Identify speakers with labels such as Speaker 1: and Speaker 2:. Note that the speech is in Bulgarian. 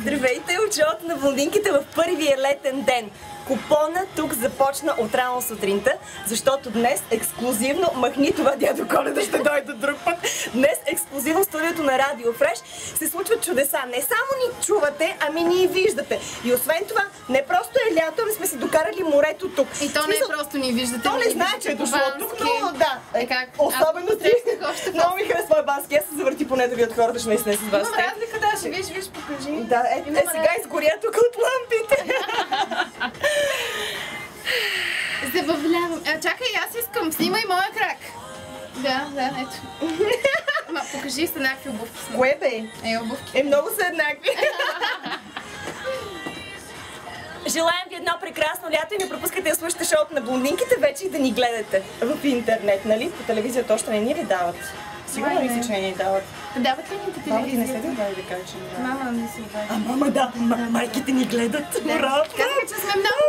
Speaker 1: Здравейте от шоуто на блондинките в първия летен ден. Купона тук започна от рано сутринта, защото днес ексклюзивно, махни това, дядо Коледа ще дойде друг път, днес ексклюзивно в студиото на Радио Фреш се случват чудеса. Не само ни чувате, ами ни и виждате. И освен това, не просто е лято, ами сме си докарали морето тук.
Speaker 2: И то не е просто ни виждате.
Speaker 1: То не знае, че е дошло тук, но да.
Speaker 2: Как?
Speaker 1: Особено ти. Много ми харесва баски. Аз се завърти поне да ви от хората, ще наистина с вас.
Speaker 2: Има разлика, да, ще виж, покажи.
Speaker 1: Да, сега изгоря тук от лампите.
Speaker 2: Забавлявам. Чакай, аз искам. Снимай моя крак. Да, ето. Ма, покажи са еднакви обувки.
Speaker 1: Кое бе?
Speaker 2: Обувки.
Speaker 1: Много са еднакви. Желаем ви едно прекрасно лято и не пропускайте да слушате шоуто на блондинките вече и да ни гледате в интернет, нали? По телевизията още не ни ли дават? Сигурно ли си, че не ни дават?
Speaker 2: Дават ли ни по
Speaker 1: Мама ти не
Speaker 2: телевизията?
Speaker 1: се ли даде да каже, че ни дават?
Speaker 2: Мама не си обади.
Speaker 1: Мама да, майките ни гледат. Ура!
Speaker 2: Казаха, че сме много